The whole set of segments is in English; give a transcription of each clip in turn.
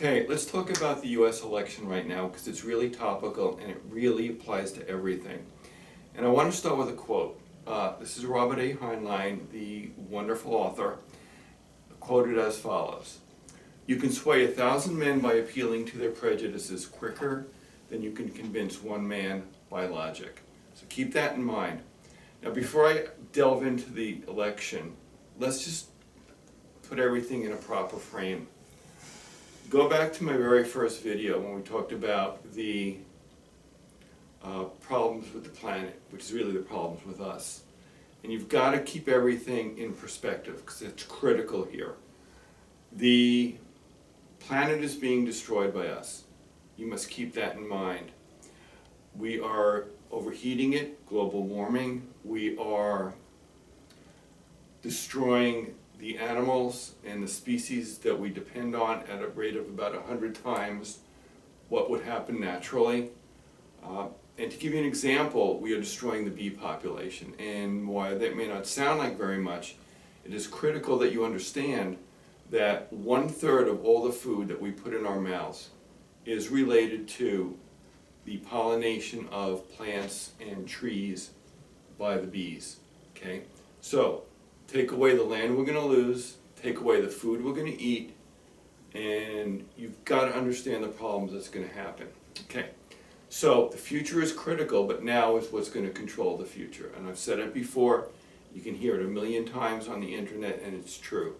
Okay, let's talk about the US election right now because it's really topical and it really applies to everything. And I want to start with a quote. This is Robert A. Heinlein, the wonderful author, quoted as follows: "You can sway 1,000 men by appealing to their prejudices quicker than you can convince one man by logic." So keep that in mind. Now, before I delve into the election, let's just put everything in a proper frame. Go back to my very first video when we talked about the problems with the planet, which is really the problems with us. And you've got to keep everything in perspective because it's critical here. The planet is being destroyed by us. You must keep that in mind. We are overheating it, global warming. We are destroying the animals and the species that we depend on at a rate of about 100 times what would happen naturally. And to give you an example, we are destroying the bee population. And while that may not sound like very much, it is critical that you understand that 1/3 of all the food that we put in our mouths is related to the pollination of plants and trees by the bees. Okay? So, take away the land we're going to lose, take away the food we're going to eat, and you've got to understand the problems that's going to happen. Okay, so the future is critical, but now is what's going to control the future. And I've said it before, you can hear it a million times on the internet, and it's true.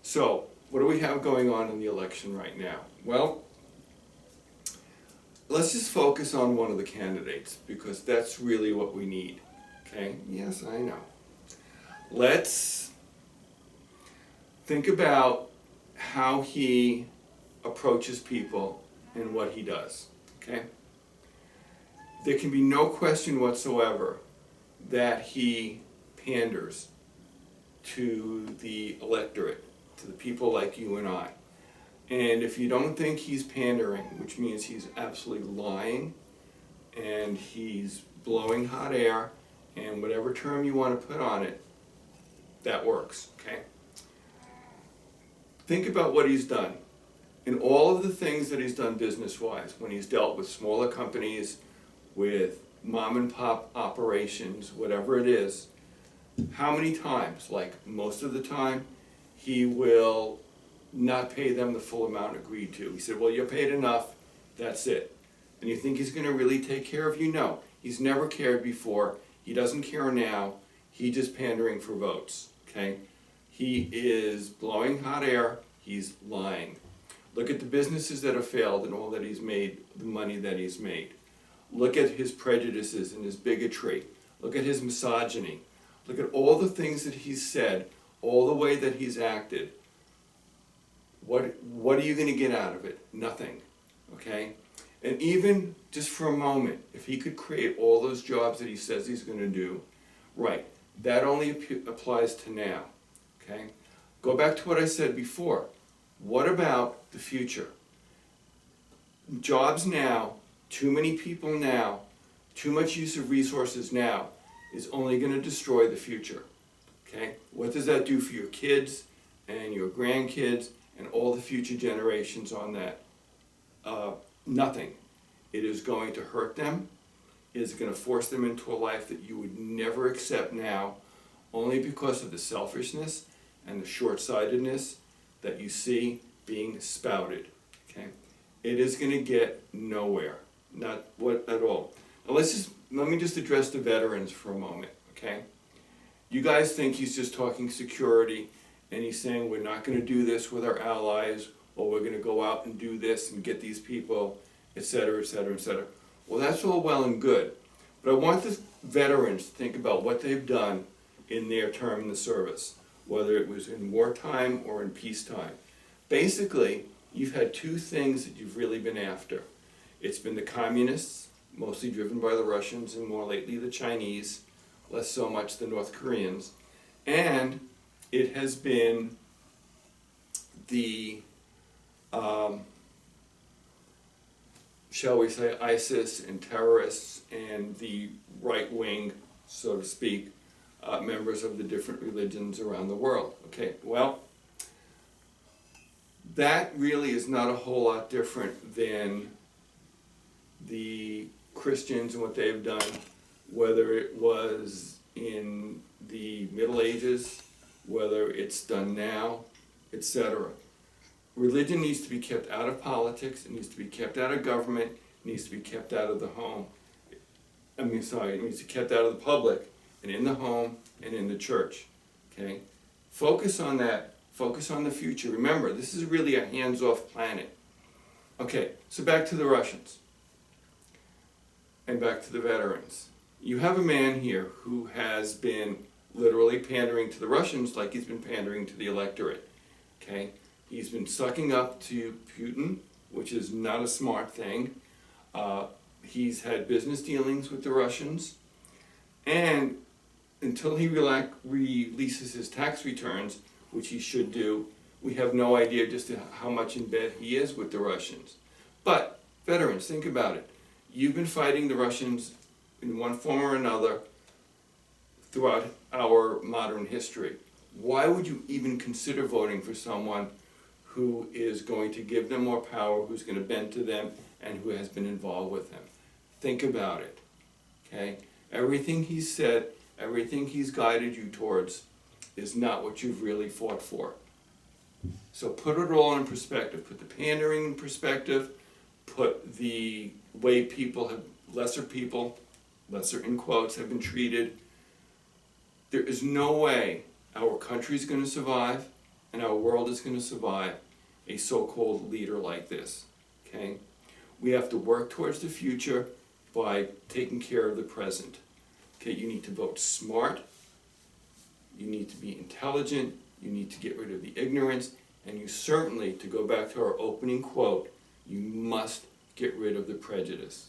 So, what do we have going on in the election right now? Well, let's just focus on one of the candidates, because that's really what we need. Okay, yes, I know. Let's think about how he approaches people and what he does, okay? There can be no question whatsoever that he panders to the electorate, to the people like you and I. And if you don't think he's pandering, which means he's absolutely lying and he's blowing hot air and whatever term you want to put on it, that works, okay? Think about what he's done. In all of the things that he's done business-wise, when he's dealt with smaller companies, with mom and pop operations, whatever it is, how many times, like most of the time, he will not pay them the full amount agreed to. He said, well, you're paid enough, that's it. And you think he's going to really take care of you? No. He's never cared before. He doesn't care now. He's just pandering for votes, okay? He is blowing hot air. He's lying. Look at the businesses that have failed and all that he's made, the money that he's made. Look at his prejudices and his bigotry. Look at his misogyny. Look at all the things that he's said, all the way that he's acted. What are you going to get out of it? Nothing, okay? And even just for a moment, if he could create all those jobs that he says he's going to do, right, that only applies to now, okay? Go back to what I said before. What about the future? Jobs now, too many people now, too much use of resources now is only going to destroy the future, okay? What does that do for your kids and your grandkids and all the future generations on that? Nothing. It is going to hurt them. It is going to force them into a life that you would never accept now, only because of the selfishness and the short-sightedness that you see being spouted. Okay, it is going to get nowhere, not what at all. Now let me just address the veterans for a moment. Okay, you guys think he's just talking security, and he's saying we're not going to do this with our allies, or we're going to go out and do this and get these people, etc., etc., etc. Well, that's all well and good, but I want the veterans to think about what they've done in their term in the service, whether it was in wartime or in peacetime. Basically, you've had two things that you've really been after. It's been the communists, mostly driven by the Russians, and more lately the Chinese, less so much the North Koreans, and it has been the shall we say, ISIS and terrorists and the right wing, so to speak, members of the different religions around the world. Okay, well, that really is not a whole lot different than the Christians and what they've done, whether it was in the Middle Ages, whether it's done now, etc. Religion needs to be kept out of politics, it needs to be kept out of government, it needs to be kept out of the home. It needs to be kept out of the public, and in the home, and in the church. Okay? Focus on that. Focus on the future. Remember, this is really a hands-off planet. Okay, so back to the Russians. And back to the veterans. You have a man here who has been literally pandering to the Russians like he's been pandering to the electorate. Okay? He's been sucking up to Putin, which is not a smart thing. He's had business dealings with the Russians. And until he releases his tax returns, which he should do, we have no idea just how much in bed he is with the Russians. But, veterans, think about it. You've been fighting the Russians in one form or another throughout our modern history. Why would you even consider voting for someone who is going to give them more power, who's going to bend to them, and who has been involved with them? Think about it. Okay? Everything he's said, everything he's guided you towards is not what you've really fought for. So put it all in perspective. Put the pandering in perspective. Put the way lesser in quotes, have been treated. There is no way our country is going to survive and our world is going to survive a so-called leader like this. Okay? We have to work towards the future by taking care of the present. Okay, you need to vote smart, you need to be intelligent, you need to get rid of the ignorance, and you certainly, to go back to our opening quote, you must get rid of the prejudice.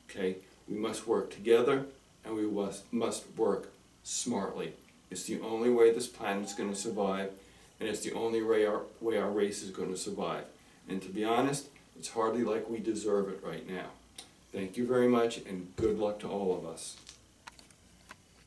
Okay? We must work together, and we must work smartly. It's the only way this planet is going to survive, and it's the only way our race is going to survive. And to be honest, it's hardly like we deserve it right now. Thank you very much, and good luck to all of us.